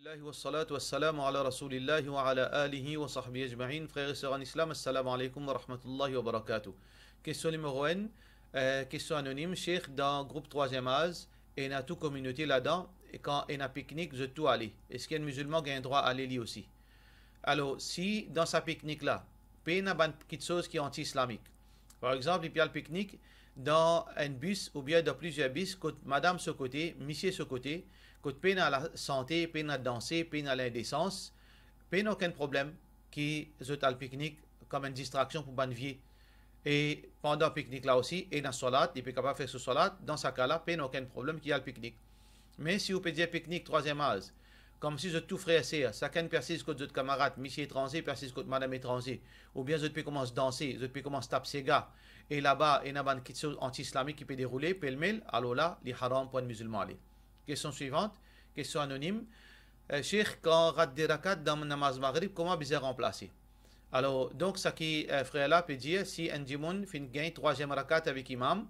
Alhamdulillah wa salatu wa salamu ala rasulillahi wa ala alihi wa sahbihi ajma'in. Frères et sœurs en islam, assalamu alaikum wa rahmatullahi wa barakatuh. Question numéro 1, question anonyme. Cheikh, dans le groupe 3e âge, et dans toute communauté là-dedans, et quand il y a un pique-nique, je tout aller. Est-ce qu'un musulman a un droit à aller lui aussi? Alors, si dans sa pique-nique là, il y a une petite chose qui est anti-islamique. Par exemple, il y a le pique-nique dans un bus ou bien dans plusieurs bus, madame ce côté, monsieur ce côté, côté peine à la santé, peine à danser, peine à l'indécence, peine aucun problème qui est le pique-nique comme une distraction pour bonne vie. Et pendant le pique-nique là aussi, et dans la salat, il peut capable faire ce salat, dans ce cas-là, peine aucun problème qui a le pique-nique. Mais si vous pouvez dire pique-nique 3e âge, comme si je tout frère et sœur, chacun persiste contre votre camarade, monsieur étranger, persiste contre madame étranger, ou bien je peux commencer à danser, je peux commencer à taper ses gars, et là-bas, il y a une quelque chose anti-islamique qui peut dérouler, pêle-mêle, alors là, les haram pour un musulman aller. Question suivante, question anonyme. Cheikh, quand on rate des rakats dans le namaz maghrib, comment bien remplacer? Alors, donc, ce qui frère là peut dire, si un djimoun fait gagne 3e rakat avec imam,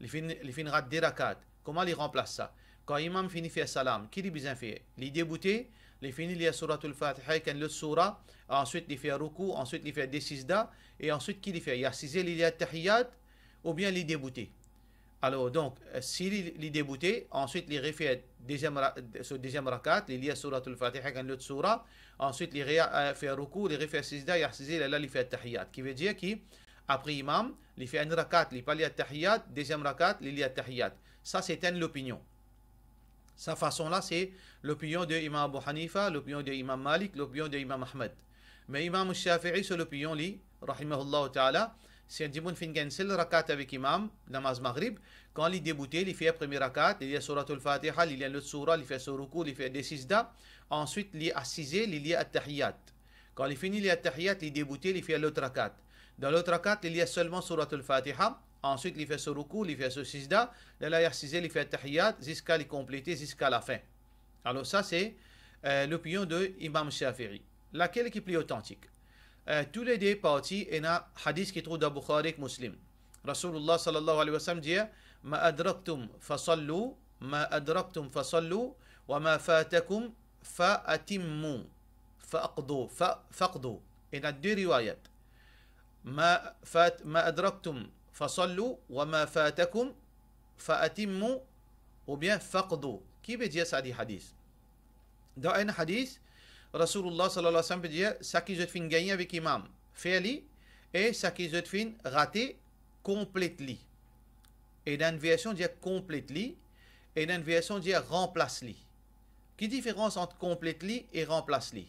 il fait rate des rakats, comment il remplace ça? Quand l'imam finit faire salam, qui lui besoin fait? Il débouté, il finit lire suratul Fatiha, il le surah, ensuite il fait ruku, ensuite il fait des sijda, et ensuite qui il fait? Il a cisé, il a tahiyat, ou bien il débouté. Alors donc, s'il est débouté, ensuite il refait ce deuxième rakat, il lit suratul Fatiha, il le surah, ensuite il fait ruku, il refait sijda, il a cisé, là il fait tahiyat. Qui veut dire qu'après imam, il fait un rakat, il pas lit tahiyat, deuxième rakat, il lit tahiyat. Ça c'est une opinion. Sa façon-là, c'est l'opinion de Imam Abu Hanifa, l'opinion de Imam Malik, l'opinion de Imam Ahmed. Mais Imam Shafi'i, c'est l'opinion, lui, rahimahullah ta'ala, si un dimoun fin gagne seul rakat avec Imam, namaz maghrib, quand il est débouté, il fait le premier rakat, il lit suratul Fatiha, il lit l'autre surah, il fait son ruku, il fait des sijda, ensuite il lit assisé, il lit at-tahiyat. Quand il finit les at-tahiyat, il est débouté, il fait l'autre rakat. Dans l'autre rakat, il lit seulement suratul Fatiha, ensuite il fait ce ruku, il fait ce sijda, là il a cisé, il fait tahiyat, jusqu'à les compléter, jusqu'à la fin. Alors ça c'est l'opinion de Imam Shafi'i. Laquelle qui est plus authentique? Tous les deux parties, il y a un hadith qui trouve dans Bukhari et Muslim. Rasulullah sallallahu alayhi wa sallam dit Ma adraktum fasallu, ma adraktum fasallu, wa ma fatakum fa'atimmu, faqdu. Il y a deux riwayat. Ma adraktum fasallu wa ma fatakum fa'atimmu ou bien faqdu. Qui veut dire ça dit hadith? Dans un hadith, Rasulullah sallallahu alayhi wa sallam peut dire ça qui je fin gagner avec imam, fais-le, et ça qui je fin rater, complète-le. Et dans une version dit complète-le, et dans une version dit remplace-le. Quelle différence entre complète-le et remplace-le?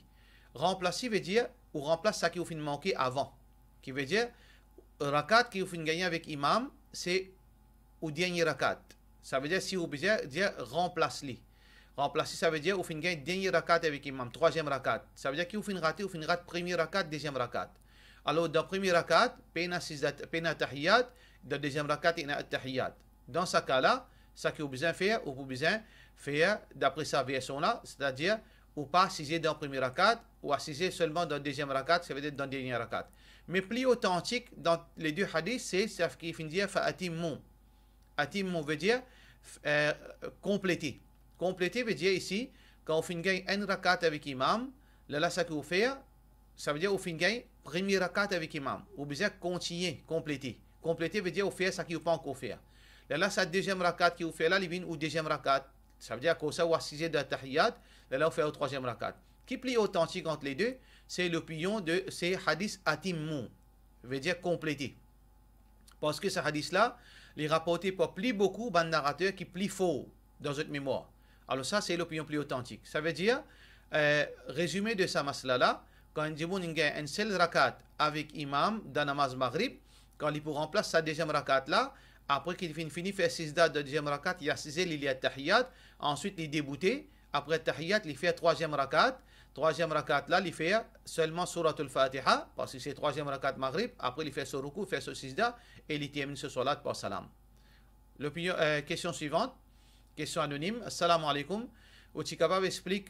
Remplace veut dire ou remplace ça qui vous fin manquer avant. Qui veut dire rakat qui vous fin gagner avec imam, c'est au dernier rakat. Ça veut dire si vous besoin dire remplace-le. Remplacer, ça veut dire vous fin gagner dernier rakat avec imam, 3e rakat. Ça veut dire que vous fin rater, vous fin rate premier rakat, 2e rakat. Alors dans premier rakat, pena tahiyat, dans deuxième rakat, il y a tahiyat. Dans ce cas-là, ce que vous besoin faire, ou vous besoin faire d'après sa version-là, c'est-à-dire ou pas assiser dans le premier rakat, ou assiser seulement dans le deuxième rakat, ça veut dire dans le dernier rakat. Mais plus authentique dans les deux hadiths, c'est ce qui finit dire fa'atimmu. Atimmu veut dire compléter. Compléter veut dire ici, quand on finit un rakat avec imam, là, ce que vous faites, ça veut dire vous finissez premier rakat avec imam. Vous besoin continuer, compléter. Compléter veut dire vous faites ce que vous pas encore faire. Là, c'est le deuxième rakat qui vous fait là, il vient au deuxième rakat. Ça veut dire que ça vous assisez de tahiyat, là, vous faites au 3e rakat. Qui est plus authentique entre les deux, c'est l'opinion de ces hadiths atimmu, veut dire compléter. Parce que ce hadith-là, il est rapporté par plus beaucoup de narrateurs qui est plus faux dans votre mémoire. Alors ça, c'est l'opinion plus authentique. Ça veut dire, résumé de sa masla-là, quand un djimoun a un seul rakat avec imam dans namaz maghrib, quand il peut remplacer sa deuxième rakat là, après qu'il finit faire sijda de deuxième rakat, il a cisé, il y a tahiyat, ensuite il est débouté, après tahiyat, il fait 3e rakat, 3e rakat là, il fait seulement suratul Fatiha, parce que c'est 3e rakat maghrib, après il fait ce ruku, il fait ce sijda, et il termine ce salat par salam. L'opinion, question suivante, question anonyme, assalamu alaikum, ou tu capable explique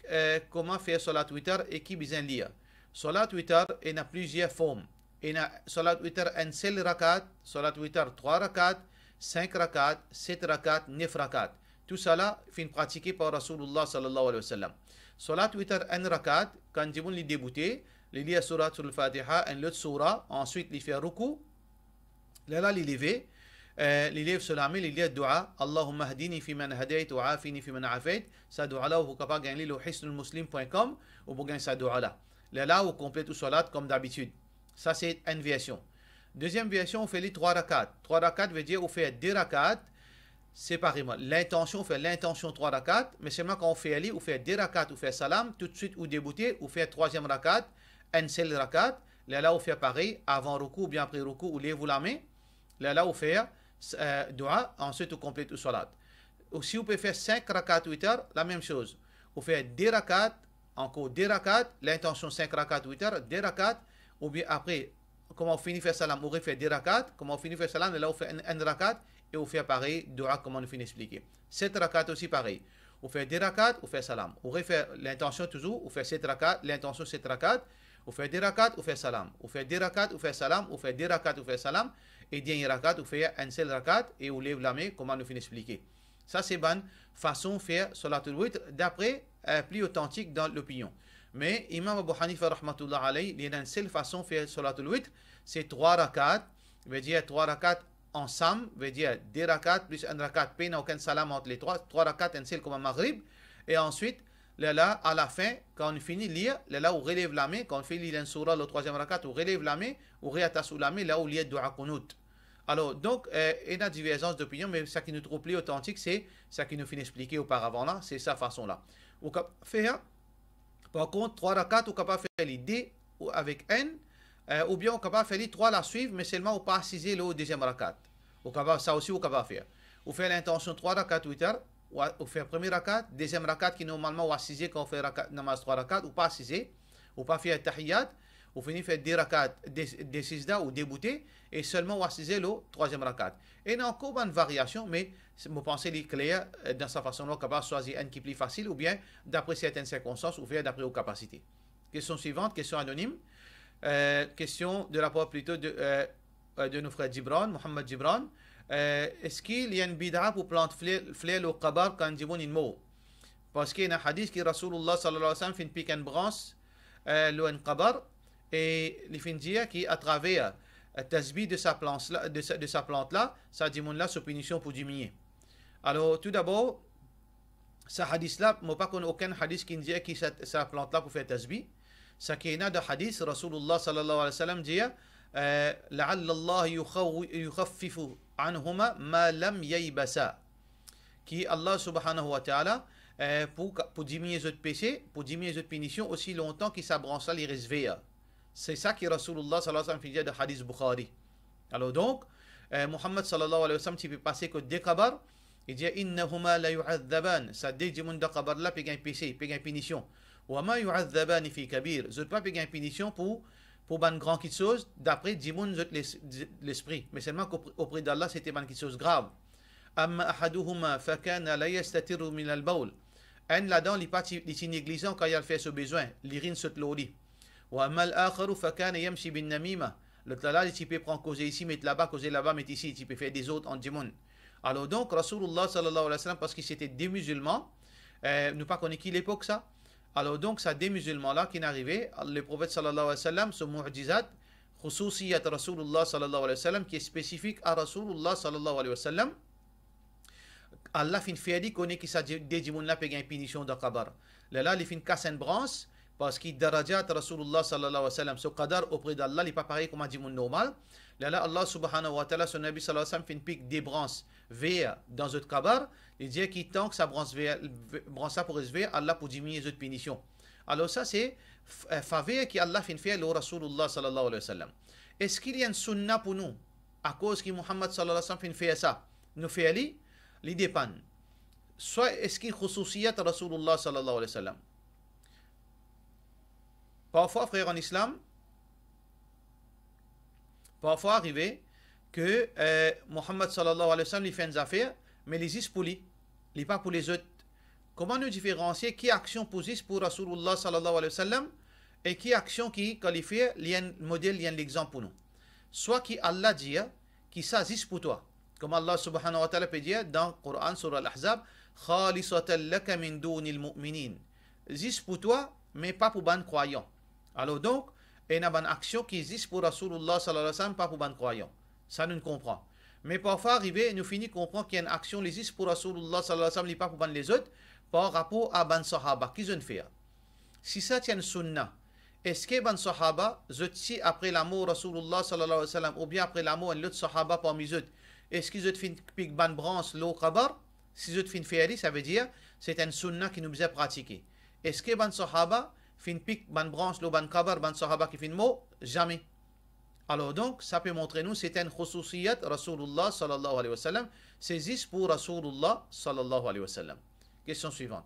comment faire salat Twitter et qui besoin lire. Salat Twitter, il y a plusieurs formes. Il y a salat Twitter un seul rakat, salat Twitter 3 rakat, 5 rakat, 7 rakat, 9 rakat. Tout cela fin pratiqué par Rasulullah sallallahu alayhi wa sallam. Salat witr un rakat, quand jibun li débuté, li lit surat sur le Fatiha, un autre surah, ensuite il fait ruku, là il levé, il lève salamé, il lit dua, Allahumma hadini fi man hadayt wa afini fi man afayt. Ça dua là, vous capable gagner le hisnulmuslim.com ou vous gagnez ça dua là. Là, vous complétez tout salat comme d'habitude. Ça c'est une version. Deuxième version, on fait les 3 rakats. 3 rakats veut dire on fait 2 rakats séparément. L'intention, on fait l'intention 3 rakats, mais seulement quand on fait Ali, on fait 2 rakats, on fait salam, tout de suite on débuter, on fait 3e rakat, un seul rakat. Là, on fait pareil, avant ruku ou bien après ruku, on lève la main. Là, on fait dua, ensuite on complète le salat. Aussi, on peut faire 5 rakats 8 heures, la même chose. On fait 2 rakats, encore 2 rakats, l'intention 5 rakats 8 heures, 2 rakats, ou bien après, comment on finit faire salam, on refait 2 rakats, comment on finit faire salam, là on fait un rakat, et on fait pareil, dua, comme on finit d'expliquer. 7 rakats aussi pareil. On fait 2 rakats, on fait salam. On refait l'intention toujours, on fait 7 rakats, l'intention 7 rakats, on fait 2 rakats, on fait salam. On fait 2 rakats, on fait salam, on fait 2 rakats, on fait salam, et dernier rakat, on fait un seul rakat, et on lève la main, comme on finit d'expliquer. Ça c'est bonne façon de faire Salatul Witr, d'après plus authentique dans l'opinion. Mais Imam Abu Hanifa rahmatullah alayhi, il y a une seule façon de faire Salatul Witr, c'est 3 rakats, veut dire 3 rakats ensemble, veut dire 2 rakats plus un rakat, pas aucun salam entre les 3 rakats, un seul comme un maghrib, et ensuite, là, à la fin, quand on finit de lire, là, on relève la main, quand on finit une surah, le 3e rakat, on relève la main, on réattache la main, là où il y a dua kunut. Alors, donc, il y a divergence d'opinion, mais ce qui nous trouve plus authentique, c'est ce qui nous finit d'expliquer auparavant là, c'est sa façon-là. On peut faire, par contre, 3 rakats, on peut faire les D avec N, ou bien on peut faire les 3 la suivre, mais seulement on peut assiser le deuxième rakat. Ça aussi, on peut faire. On fait l'intention 3 rakats 8 heures, on fait premier rakat, deuxième rakat qui normalement on assiser quand on fait namaz 3 rakats, ou pas assiser, ou pas faire tahiyyat, on finit faire 2 rakats, des sijda ou débouter, et seulement on assiser le 3e rakat. Et il y a encore une variation, mais vous pensez les clairs dans sa façon là, capable de choisir un qui est plus facile, ou bien d'après certaines circonstances, ou faire d'après vos capacités. Question suivante, question anonyme. Question de la part plutôt de nos frères Gibran, Mohamed Gibran. Est-ce qu'il y a une bid'a pour planter fleur au qabar quand ils vont une mot? Parce qu'il y a un hadith qui Rasulullah sallallahu alayhi wa sallam fait une pique une branche le qabar et il fait dire qu'à travers le tasbih de sa plante là, ça dit là sous punition pour diminuer. Alors tout d'abord, ce hadith là, moi pas connais aucun hadith qui dit que sa plante là pour faire tasbih. Ce qui est dans le hadith, Rasulullah sallallahu alayhi wa sallam dit لعل الله يخفف عنهما ما لم ييبسا, qui Allah subhanahu wa ta'ala pour diminuer les autres péchés, pour diminuer les autres punitions aussi longtemps qu'il s'abranche là les resveille. C'est ça qui Rasulullah sallallahu alayhi wa sallam fait dire de hadith Bukhari. Alors donc Muhammad sallallahu alayhi wa sallam, tu peux passer que des kabar, il dit innahuma la yu'adhaban, ça dit du monde de kabar là peut gagner péché, peut gagner punition. Wa ma yu'adhaban fi kabir, je pas peut gagner punition pour ban grand quelque chose, d'après Dimoun l'esprit. Mais seulement qu'auprès d'Allah, c'était ban quelque chose grave. Amma ahaduhuma fakana la yastatiru min al-bawl. Un là-dedans, il est négligent quand il a fait ce besoin. L'irine se l'odi. Wa amma al-akharu fakana yamshi bin namima. L'autre là, il peut prendre causer ici, mettre là-bas, causer là-bas, mettre ici, il peut faire des autres en Dimoun. Alors donc, Rasulullah sallallahu alayhi wa sallam, parce que c'était des musulmans, nous pas connaît qui l'époque ça. Alors donc, ça des musulmans-là qui n'arrivaient, le prophète sallallahu alayhi wa sallam, ce mu'jizat, khususiyat Rasulullah sallallahu alayhi wa sallam, qui est spécifique à Rasulullah sallallahu alayhi wa sallam, Allah fin fait dit qu'on est qui ça des gens-là payent une punition de qabar. Là, il fin casse une branche, parce qu'il darajat Rasulullah sallallahu alayhi wa sallam, ce qadar auprès d'Allah, il n'est pas pareil comme un dimun normal. Là, Allah subhanahu wa ta'ala, son Nabi sallallahu alayhi wa sallam, fin pique des branches vers dans un qabar. Il dit qu'il tant que ça branche ça pour recevoir Allah pour diminuer les autres punitions. Alors ça c'est faveur qui Allah fait faire le Rasulullah sallallahu alayhi wa sallam. Est-ce qu'il y a une sunna pour nous à cause que Muhammad sallallahu alayhi wa sallam fait ça? Nous fait aller, les dépend. Soit est-ce qu'il y a une khususiyat Rasulullah sallallahu alayhi wa sallam? Parfois, frère en islam, parfois arrivé que Muhammad sallallahu alayhi wa sallam il fait une affaire, mais les is pour lui. Il n'est pas pour les autres. Comment nous différencier qui action positive pour Rasulullah sallallahu alayhi wa sallam et qui action qui qualifie le modèle, l'exemple pour nous. Soit qui Allah dit, qui s'agisse pour toi. Comme Allah subhanahu wa ta'ala peut dire dans le Coran sur Al-Ahzab, khalisatan laka min dunil mu'minin. Juste pour toi, mais pas pour ban croyants. Alors donc, il y a une action qui existe pour Rasulullah sallallahu alayhi wa sallam, pas pour ban croyants. Ça, nous comprend. Mais parfois, arrivé, nous finissons comprendre qu'il y a une action qui existe pour Rasulullah sallallahu alayhi wa sallam, pas pour ban les autres, par rapport à ban sahaba. Qu'est-ce qu'ils font? Si ça tient une sunna, est-ce que ban sahaba, si après la mort Rasulullah sallallahu alayhi wa sallam, ou bien après la mort l'autre sahaba parmi eux, est-ce qu'ils ont fait une ban branche l'eau kabar? Si ils ont fait une féerie, ça veut dire c'est une sunna qui nous a pratiqué. Est-ce que ban sahaba fait une pique ban branche l'eau ban kabar, ban sahaba qui fait une mot? Jamais. Alors donc, ça peut montrer nous, c'est une khususiyat Rasulullah sallallahu alayhi wa sallam, c'est juste pour Rasulullah sallallahu alayhi wa sallam. Question suivante.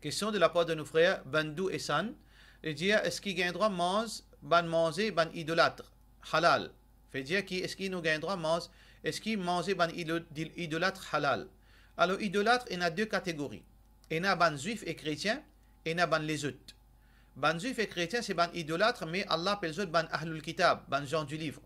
Question de la part de nos frères Bandou et San. Il dit est-ce qu'il gagne droit manger ban idolâtre halal? Fait dire est-ce qu'il nous gagne droit est-ce qu'il mange ban idolâtre halal? Alors idolâtre, il y a deux catégories. Il y a ban juif et chrétien, et il y a ban les autres. Ban juif et chrétien c'est ban idolâtre, mais Allah appelle les autres ban ahlul kitab, ban gens du livre.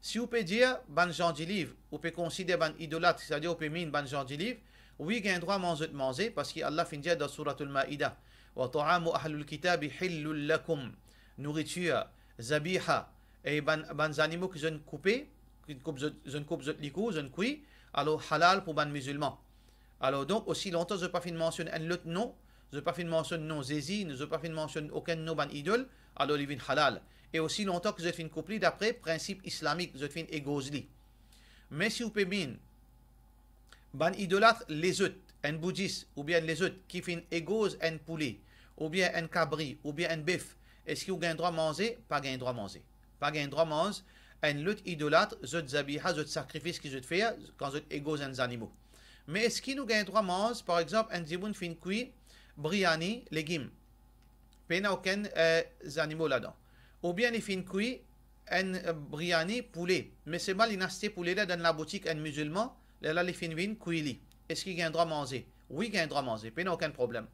Si vous pouvez dire ban gens du livre, vous pouvez considérer ban idolâtre, c'est-à-dire vous pouvez mettre ban gens du livre, oui, il y a un droit de manger, parce qu'Allah finit dans Surah Al-Ma'idah. Wa ta'amu ahlul kitabi hillul lakum. Nourriture, zabiha, et ban animaux qui sont coupés, qui coupent les sont cuits, alors halal pour ban musulmans. Alors donc, aussi longtemps, je n'ai pas fait de mention un autre nom, je n'ai pas fait de mention non zézi, je n'ai pas fait de mention aucun nom ban idole, alors il vient halal. Et aussi longtemps que je fais une couple d'après principe islamique, je fais une égosli. Mais si vous pouvez bien, ban idolâtre les autres, un bouddhiste, ou bien les autres qui font égose un poulet, ou bien un cabri, ou bien un bœuf, est-ce qu'ils ont un droit à manger? Pas un droit à manger. Pas un droit à manger. Un lutte idolâtre, zot zabiha, zot sacrifice qu'ils ont fait quand ils égosent un animaux. Mais est-ce qu'ils ont un droit à manger, par exemple, un ziboun fin cuit, briani, légumes? Il n'y a aucun animaux là-dedans. Ou bien ils font cuit, un briani, poulet. Mais c'est mal, il y a acheté poulet là dans la boutique, un musulman, là, les fin vin, cuit. Est-ce qu'il y a un droit à manger? Oui, il y a un droit à manger, il n'y a aucun problème.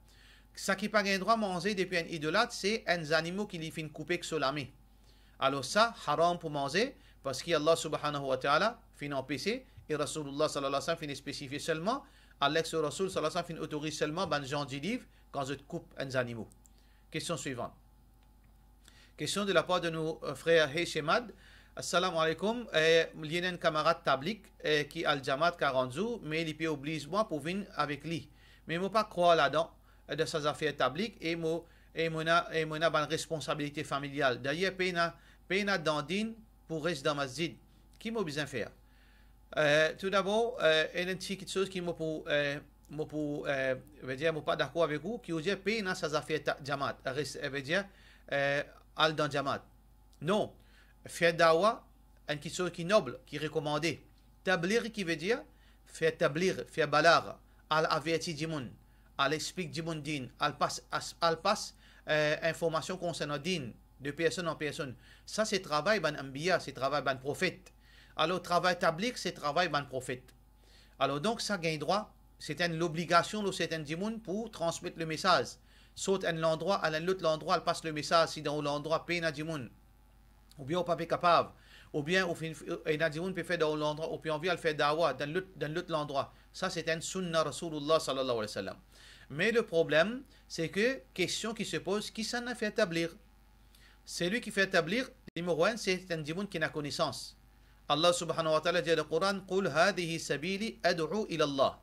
Ce qui n'a pas un droit à manger depuis un idolâtre, c'est un animal qui lui fait couper que solamé. Alors ça, haram pour manger, parce qu'Allah subhanahu wa ta'ala fait empêcher, et Rasulullah sallallahu alayhi wa sallam fait spécifier seulement, Alex Rasul sallallahu alayhi wa sallam fait autorise seulement ban gens du livre quand je coupe un animal. Question suivante. Question de la part de nos frères Heshemad. Assalamu alaikum. Il y a un camarade tablik qui a le Jamaat 40 jours, mais il peut obliger moi pour venir avec lui. Mais je ne peux pas croire là-dedans de ces affaires tablik et moi une responsabilité familiale. D'ailleurs, il y a dandin pour rester dans ma masjid. Qui m'a besoin faire? Tout d'abord, il y a une petite chose qui m'a pour veut dire, pas d'accord avec vous, qui veut dire payer dans ces affaires Jamaat. Veut dire, al dans Jamaat. Non. Faire dawa, une chose qui est noble, qui est recommandée. Tablir qui veut dire faire tablir, faire balar, al averti du monde, al explique du monde din, al passe information concernant din, de personne en personne. Ça c'est travail ban ambiya, c'est travail ban prophète. Alors travail tablir, c'est travail ban prophète. Alors donc ça gagne droit, c'est l'obligation de certains du monde pour transmettre le message. Saute un endroit, à l'autre endroit, elle passe le message, si dans l'endroit peine du monde. Ou bien on pas capable, ou bien il y a des gens qui peuvent faire dans l'endroit, ou bien on vient faire dawa dans l'autre endroit. Ça c'est un sunna Rasulullah sallallahu alayhi wa sallam. Mais le problème, c'est que question qui se pose, qui s'en a fait établir? Celui qui fait établir, numéro 1, c'est un djimoun qui n'a connaissance. Allah subhanahu wa ta'ala dit dans le Coran, Qul hadihi sabili ad'u ila Allah.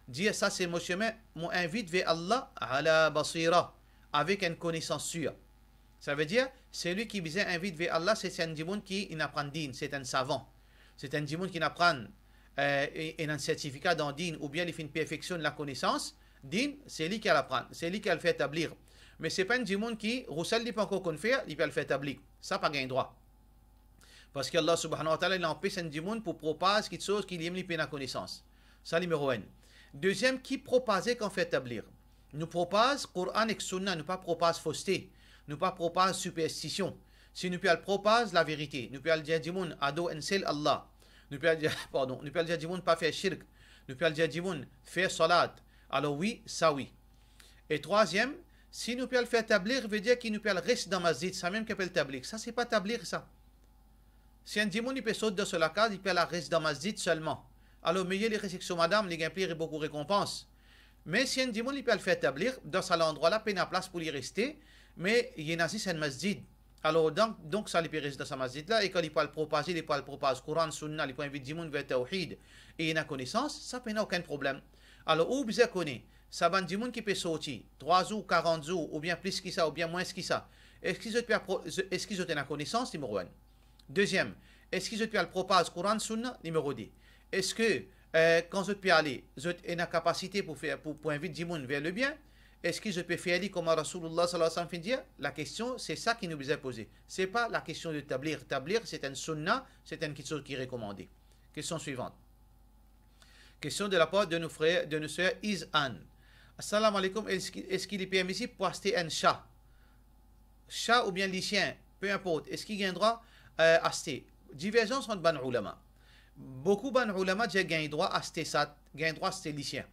Dit ça c'est mon chemin, mon invite vers Allah ala basira, avec une connaissance sûre. Ça veut dire, celui qui vient invite vers Allah, c'est un djimoun qui apprend din, c'est un savant. C'est un djimoun qui apprend un certificat dans din, ou bien il fait une perfection de la connaissance. Din, c'est lui qui l'apprend, c'est lui qui le fait établir. Mais ce n'est pas un djimoun qui, Roussel n'est pas encore qu'on fait, il peut le faire établir. Ça, pas gain droit. Parce qu'Allah subhanahu wa ta'ala, il empêche un djimoun pour propager quelque chose qui aime la connaissance. Ça, numéro 1. Deuxième, qui propager qu'on fait établir? Nous propage Coran et Sunna, nous pas propage fausseté. Nous pas propage superstition. Si nous pouvons propager la vérité, nous pouvons dire djimoun ado en seul Allah. Nous pouvons dire, nous pouvons dire djimoun pas faire shirk. Nous pouvons dire djimoun faire salat. Alors oui, ça oui. Et troisième, si nous pouvons le faire établir, veut dire qu'il nous peut rester dans ma masjid, ça même qu'on peut établir. Ça, c'est pas établir ça. Si un djimoun il peut sauter sur la case, il peut la rester dans ma masjid seulement. alors meilleur les réceptions madame, les gains et beaucoup de récompenses. Mais si un dimanche, il peut le faire établir, dans cet endroit-là, il y a place pour y rester, mais il y a un masjid. Alors, donc ça, il peut rester dans ce masjid-là, et quand il peut le propager, il peut le propager, Coran, Sunna, il peut inviter dimanche vers Tawhid, et il a connaissance, ça n'a aucun problème. Alors, où vous connaissez, ça va dimanche qui peut sortir, 3 jours, 40 jours, ou bien plus que ça, ou bien moins que ça. Est-ce qu'ils ont la connaissance, numéro 1. Deuxième, est-ce qu'ils ont le propager, Coran, Sunna, numéro 2. Est-ce que quand je peux aller, j'ai une capacité pour inviter du monde vers le bien, est-ce que je peux faire comme Rasulullah sallallahu alayhi wa sallam dit? La question, c'est ça qui nous est posée. Ce n'est pas la question de tablir. Tablir, c'est un sunnah, c'est une chose qui est recommandée. Question suivante. Question de la part de nos frères, de nos sœurs Izan. Assalamu alaikum, est-ce qu'il est permissible pour acheter un chat? Chat ou bien les chiens, peu importe. Est-ce qu'il y a un droit à acheter? Divergence entre ban ulama. Beaucoup ban ulama disent qu'il y a un droit à acheter ça, il y a un droit à acheter les chiens.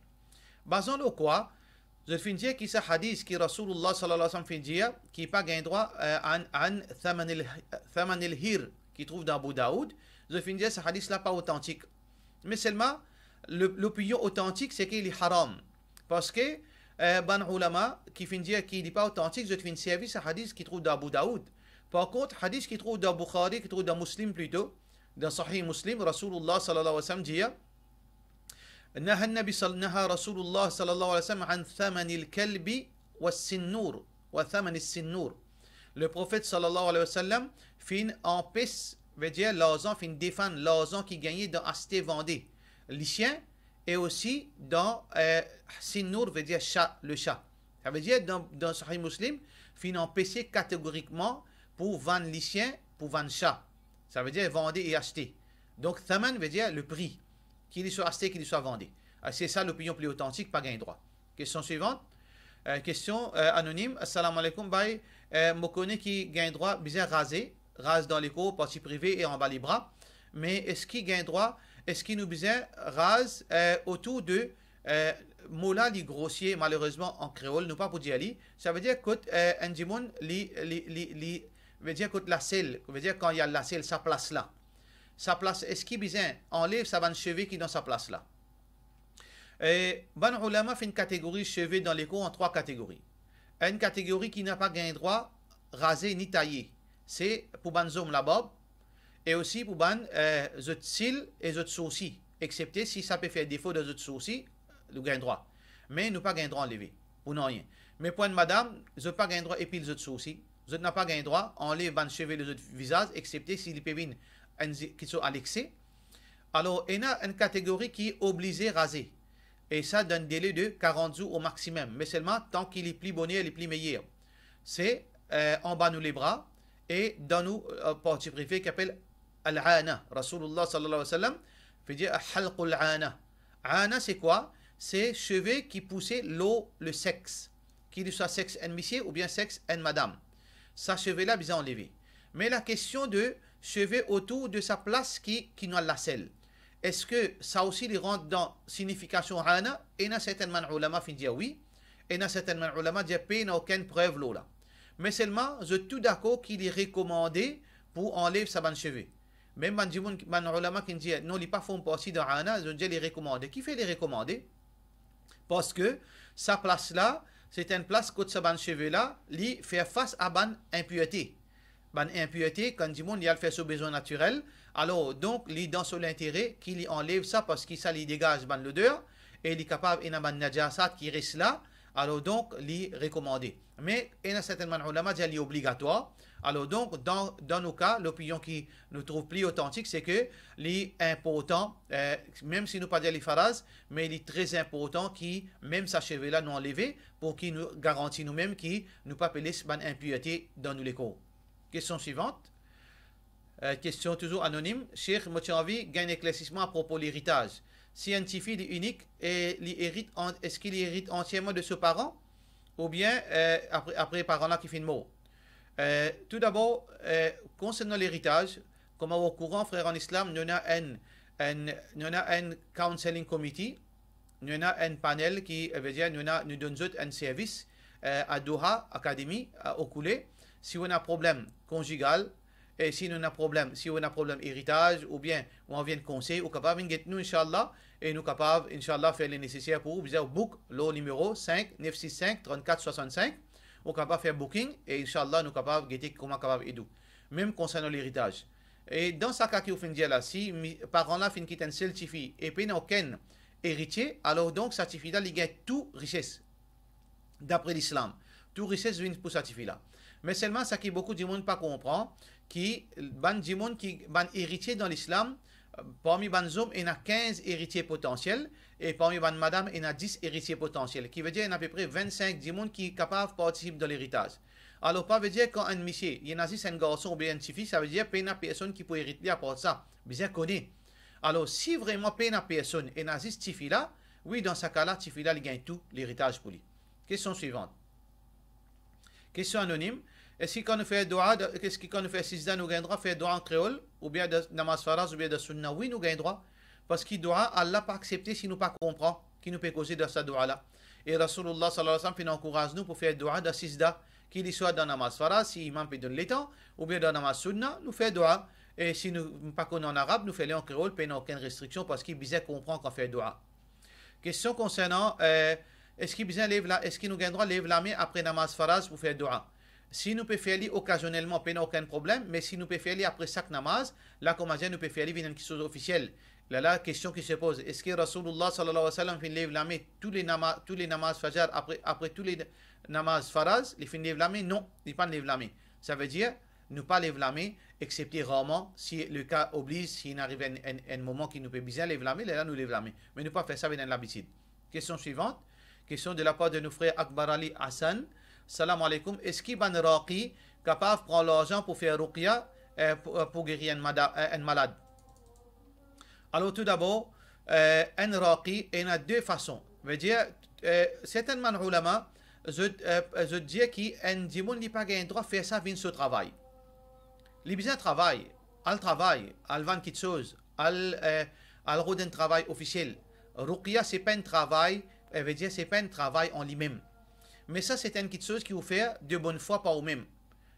Basant le quoi, je finis dire qu'il y a un hadith qui Rasulullah sallallahu alayhi wa sallam fait dire qui n'a pas un droit à thaman al-hir qui trouve dans Abu Daoud. Je finis dire ce hadith là pas authentique. Mais seulement l'opinion authentique c'est qu'il est haram. Parce que ban ulama qui finit dire qu'il n'est pas authentique, je finis service à hadith qui trouve dans Abu Daoud. Par contre, hadith qui trouve dans Bukhari, qui trouve dans Muslim plutôt, dans Sahih Muslim, Rasulullah sallallahu alayhi wa sallam dit نهى رسول الله صلى الله عليه وسلم عن ثمن الكلب والسنور وثمن السنور. Le prophète sallallahu alayhi wa sallam fin empêche, veut dire l'argent, fin défendre l'argent qui gagnait dans acheter vendre les chiens et aussi dans sinnour veut dire chat, le chat. Ça veut dire dans Sahih Muslim, fin empêcher catégoriquement pour vendre les chiens, pour vendre chat. Ça veut dire vendre et acheter. Donc thaman veut dire le prix. Qu'il soit acheté, qu'il soit vendu. C'est ça l'opinion plus authentique, pas gain droit. Question suivante. Question anonyme. Assalamu alaikum. Bye. Je connais qui gagne droit, bien rase dans les cours, partie privée et en bas les bras. Mais est-ce qu'il gagne droit, est-ce qu'il nous besoin rase autour de mola li grossier, malheureusement en créole, nous pas pour dire li. Ça veut dire que un dimon veut dire que la selle, veut dire quand il y a la selle, sa place là. Sa place, est-ce qu'il besoin enlève sa ban cheveux qui est dans sa place là? Ban ulama fait une catégorie cheveux dans les cours en 3 catégories. Une catégorie qui n'a pas gain droit rasé ni taillé. C'est pour ban zom la barbe et aussi pour ban zot cils et zot sourcils, excepté si ça peut faire défaut de zot sourcils, le gain droit. Mais nous pas gain droit enlever pour non rien. Mais pour une madame, zot pas gain droit épile zot sourcils, zot n'a pas gain droit enlever ban cheveux de zot visage, excepté s'il peut venir qui sont à l'excès. Alors, il y a une catégorie qui est obligée de raser. Et ça donne un délai de 40 jours au maximum. Mais seulement tant qu'il est plus bonnet, il est plus meilleur. C'est en bas nous les bras et dans nous partie privée qui appelle al-ana. Rasulullah sallallahu alayhi wa sallam fait dire halqul ana. Ana c'est quoi? C'est cheveux qui poussaient le sexe. Qu'il soit sexe un monsieur ou bien sexe un madame. Ça cheveux là bien enlevé. Mais la question de cheveux autour de sa place qui n'a la selle. Est-ce que ça aussi les rentre dans signification hana? Et il y a certainement ulama qui disent oui. Et il y a certainement ulama qui disent qu'il n'y a aucune preuve là. Mais seulement, je suis tout d'accord qu'il est recommandé pour enlever sa ban cheveux. Même man ulama qui disent non, il n'est pas font partie de hana, je dis les recommander. Qui fait les recommander? Parce que sa place là, c'est une place que sa ban cheveux là, il fait face à ban impureté. Ban impureté, quand du monde il fait son besoin naturel, alors donc il dans son intérêt qu'il enlève ça parce qu'il ça lui dégage ban l'odeur et il est capable il a ban najasat qui reste là, alors donc il recommandé. Mais il y a certainement ulama dit qu'il est obligatoire. Alors donc dans nos cas, l'opinion qui nous trouve plus authentique, c'est que il important, même si nous pas dire les faraz, mais il est très important qui même sa cheveux là nous enlever pour qu'il nous garantit nous-mêmes qui nous pas appeler ban impureté dans nous les cours. Question suivante. Question toujours anonyme. Cheikh, moi j'ai envie d'un éclaircissement à propos de l'héritage. Si un petit fils est unique, est-ce qu'il hérite entièrement de ses parents ou bien après les parents là qui finissent mort? Tout d'abord, concernant l'héritage, comme au courant, frère en islam, nous avons un counseling committee, nous avons un panel qui veut dire nous donnons un service à Doha Academy, au Koulé. Si on a un problème conjugal et si nous avons un problème, si on a un problème héritage, ou bien on vient de conseil, ou capable de nous, Inch'Allah, et nous capables, Inch'Allah, faire le nécessaire pour vous. Vous avez book, le numéro 5 965 34 65. On capable faire booking, et Inch'Allah, nous capables de guetter comment capable aider. Même concernant l'héritage. Et dans ce cas qui vous fait dire là, si parents là fin quitter un seul tifi, et puis aucun héritier, alors donc, ça tifi là, il gagne tout richesse. D'après l'islam. Tout richesse vient pour ça tifi là. Mais seulement, ça qui beaucoup de monde pas comprend, qui, ban héritier dans l'islam, parmi ban hommes, il y a 15 héritiers potentiels, et parmi ban madame, il y a 10 héritiers potentiels, qui veut dire qu'il y a à peu près 25 de monde qui est capable de participer dans l'héritage. Alors, pas veut dire quand un monsieur, il y a un garçon ou bien une fille, ça veut dire qu'il y a une personne qui peut hériter à part ça. Bien connu. Alors, si vraiment il y a une personne et il y a cette fille là, oui, dans ce cas-là, cette fille là, il gagne tout l'héritage pour lui. Question suivante. Question anonyme. Est-ce qu'on fait droit, qu'est-ce qu'on fait si nous gagnons droit faire droit en créole, ou bien de namaz faraz, ou bien de sunna? Oui, nous gagnons droit. Parce qu'il doit, Allah pas accepter si nous pas comprend, qui nous peut causer de ce droit là. Et Rasulullah sallallahu alayhi wa sallam encourage nous pour faire droit de sisda, qu'il soit dans namaz faraz, si imam peut donner le temps, ou bien dans namaz sunna, nous fait droit. Et si nous pas connaissons en arabe, nous faisons en créole, puis il n'y a aucune restriction parce qu'il bien comprend qu'on fait droit. Question concernant, est-ce qu'il nous gagne droit de lever la main après namaz faraz pour faire droit? Si nous pouvons faire occasionnellement, il n'y a aucun problème, mais si nous pouvons faire après chaque namaz, là, comme nous pouvons faire une chose officielle. Là, la question qui se pose, est-ce que Rasulullah sallallahu alayhi wa sallam fait lever la main tous les namaz fajar, après tous les namaz faraz, il fait lever la main? Non, il ne pas lever la main. Ça veut dire, ne pas lever la main, excepté rarement, si le cas oblige, s'il arrive un moment qui nous peut bien lever la main, là, nous lève la main. Mais ne pas faire ça avec l'habitude. Question suivante, question de la part de nos frères Akbar Ali Hassan. Salam alaikum. Est-ce qu'il y a un raqi capable de prendre l'argent pour faire ruqya pour guérir un malade? Alors tout d'abord, un raqi, il y a deux façons. Je veux dire, certainement, ulama, je dis qu'un dimoun n'a pas le droit de faire ça, vient ce travail. Les besoins travail, al travail, al vend quelque chose, al un travail officiel. Ruqya, ce n'est pas un travail, veut dire, ce n'est pas un travail en lui-même. Mais ça, c'est une petite chose qui vous fait de bonne foi par vous-même.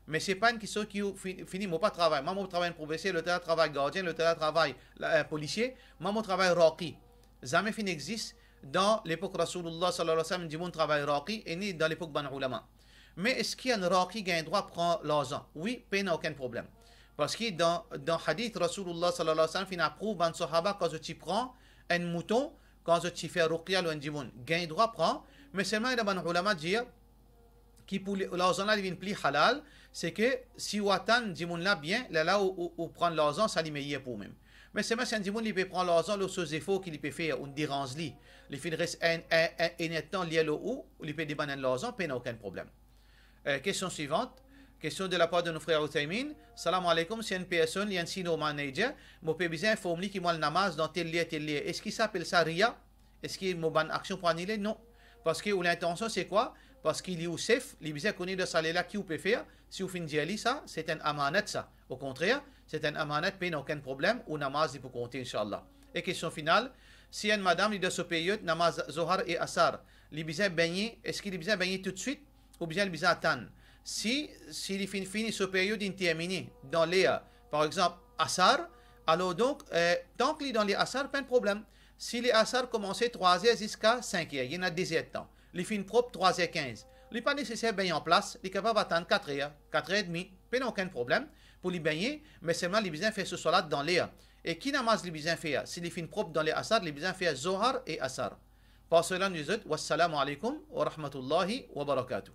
Mais ce n'est pas une petite chose qui vous finit, moi pas travail. Moi, je travaille professeur, le travail gardien, le travail policier. Moi, je travaille raqi. Jamais fin n'existe dans l'époque Rasulullah sallallahu alayhi wa sallam, du monde travail raqi, et ni dans l'époque ban ulama. Mais est-ce qu'il y a un raqi qui a un droit de prendre l'argent? Oui, il n'y a aucun problème. Parce que dans hadith Rasulullah sallallahu alayhi wa sallam, il approuve ban sahaba quand tu prends un mouton, quand tu fais ruqya ou un dimoun, il a un droit de prendre. Mais seulement, il y a des ulama qui disent que pour l'argent là, il vient plus halal, c'est que si on attend dimoun là bien, là où prendre l'argent, ça lui meilleur pour même. Mais seulement si un dimoun il peut prendre l'argent, le sous effort qu'il peut faire, on dérange lui, il fait reste un temps lié au ou il peut débanner l'argent, il n'y a aucun problème. Question suivante. Question de la part de nos frères Uthaymin. Salam alaikum, c'est une personne, il y a un sino manager, mais peut bien informer qui moi le namaz dans tel lieu. Est-ce qu'il s'appelle ça ria? Est-ce qu'il y a une bonne action pour annuler? Non. Parce que l'intention, c'est quoi? Parce qu'il est au safe, il bien connu de ça là qui vous peut faire. Si vous finissez ça, c'est un amanat ça. Au contraire, c'est un amanat, il n'y a aucun problème, ou namaz, il peut compter, Inch'Allah. Et question finale, si une madame, il doit se payer namaz zohar et asar, il bien baigner, est-ce qu'il est bien baigner tout de suite, ou bien il bien attendre? Si il finit ce période terminée dans les, par exemple, asar, alors donc, tant qu'il est dans les asar, pas de problème. Si les asar commencent 3h jusqu'à 5h, il y en a 10 heures de temps. Les fins propres, 3h15. Il n'est pas nécessaire de baigner en place, il est capable d'attendre 4h, 4h30, il n'y a aucun problème pour les baigner, mais seulement les besoins faire ce salat dans l'air. Et qui namaz les besoins faire? Si les fins propres dans les asar, les besoins faire zohar et asar. Par cela, nous disons, wassalamu alaikum wa rahmatullahi wa barakatuh.